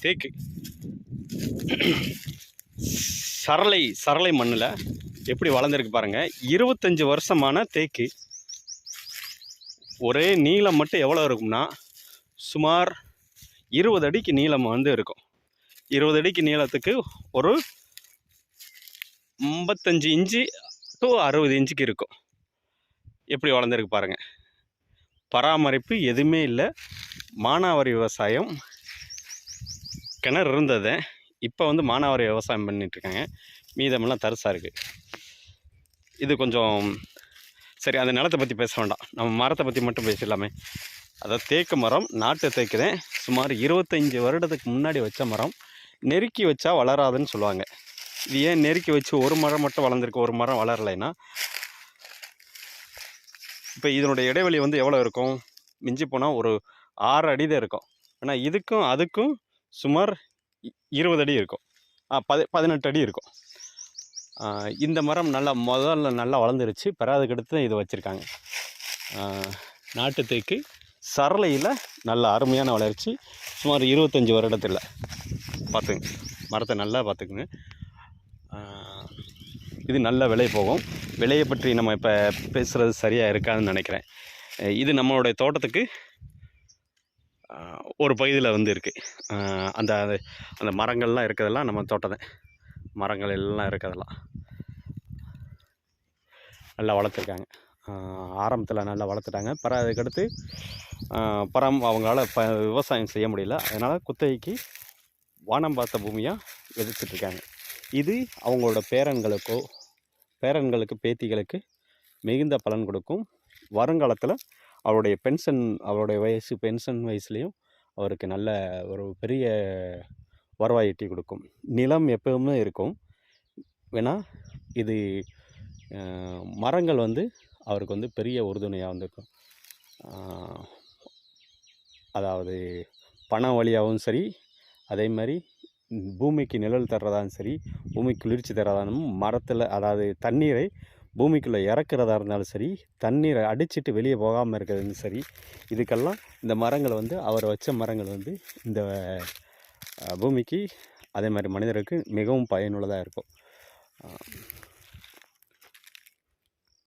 தேக்கு சரளை சரளை மண்ணில் எப்படி வளர்ந்துருக்கு பாருங்கள். 25 வருஷமான தேக்கு. ஒரே நீளம் மட்டும் எவ்வளோ இருக்கும்னா சுமார் 20 அடிக்கு நீளம் வந்து இருக்கும். 20 அடிக்கு நீளத்துக்கு ஒரு 55 இன்ச்சு டு 60 இன்ச்சுக்கு இருக்கும். எப்படி வளர்ந்துருக்கு பாருங்கள். பராமரிப்பு எதுவுமே இல்லை. மானாவாரி விவசாயம். கிணறு இருந்தது, இப்போ வந்து மானாவாரி விவசாயம் பண்ணிகிட்ருக்காங்க. மீதமெல்லாம் தரிசாக இருக்குது. இது கொஞ்சம் சரி, அந்த நிலத்தை பற்றி பேச வேண்டாம், நம்ம மரத்தை பற்றி மட்டும் பேசிடலாமே. அதாவது தேக்கு மரம், நாட்டு தேக்கு தான். சுமார் 25 வருடத்துக்கு முன்னாடி வச்ச மரம். நெருக்கி வச்சா வளராதுன்னு சொல்லுவாங்க. இது ஏன் நெருக்கி வச்சு ஒரு மரம் மட்டும் வளர்ந்துருக்கு, ஒரு மரம் வளரலைன்னா? இப்போ இதனுடைய இடைவெளி வந்து எவ்வளோ இருக்கும்? மிஞ்சி போனால் ஒரு 6 அடி தான் இருக்கும். ஆனால் இதுக்கும் அதுக்கும் சுமார் 20 அடி இருக்கும். 18 அடி இருக்கும். இந்த மரம் முதல்ல நல்லா வளர்ந்துருச்சு. அதுக்கடுத்து தான் இது வச்சுருக்காங்க. நாட்டு தேக்கு சரளையில் நல்ல அருமையான வளர்ச்சி. சுமார் 25 வருடத்தில். பார்த்துங்க, மரத்தை நல்லா பார்த்துக்குங்க. இது நல்ல விலை போகும். விலையை பற்றி நம்ம இப்போ பேசுகிறது சரியாக இருக்காதுன்னு நினைக்கிறேன். இது நம்மளுடைய தோட்டத்துக்கு ஒரு பகுதியில் வந்து இருக்குது. அந்த அந்த மரங்கள்லாம் இருக்கிறதெல்லாம் நம்ம தோட்டம் தான். மரங்கள் எல்லாம் இருக்கிறதெல்லாம் நல்லா வளர்த்துருக்காங்க. ஆரம்பத்தில் நல்லா வளர்த்துட்டாங்க. அதுக்கடுத்து அவங்களால விவசாயம் செய்ய முடியல. அதனால் குத்தகைக்கு வானம் பார்த்த பூமியாக விதைச்சிட்ருக்காங்க. இது அவங்களோட பேரன்களுக்கு பேத்திகளுக்கு மிகுந்த பலன் கொடுக்கும். வருங்காலத்தில் அவருடைய பென்ஷன் வயசுலேயும் அவருக்கு நல்ல ஒரு பெரிய வருவாய் ஈட்டி கொடுக்கும். நிலம் எப்பவுமே இருக்கும். வேணால் இது மரங்கள் வந்து அவருக்கு வந்து பெரிய உறுதுணையாக வந்திருக்கும். அதாவது பண வழியாகவும் சரி, அதே மாதிரி பூமிக்கு நிழல் தர்றதாலும் சரி, பூமிக்கு குளிர்ச்சி தர்றதாலும், மரத்தில் அதாவது தண்ணீரை பூமிக்குள்ளே இறக்குறதா இருந்தாலும் சரி, தண்ணீரை அடிச்சுட்டு வெளியே போகாமல் இருக்கிறதும் சரி, இதுக்கெல்லாம் இந்த மரங்கள் வந்து அவர் வச்ச மரங்கள் வந்து இந்த பூமிக்கு அதே மாதிரி மனிதருக்கு மிகவும் பயனுள்ளதாக இருக்கும்.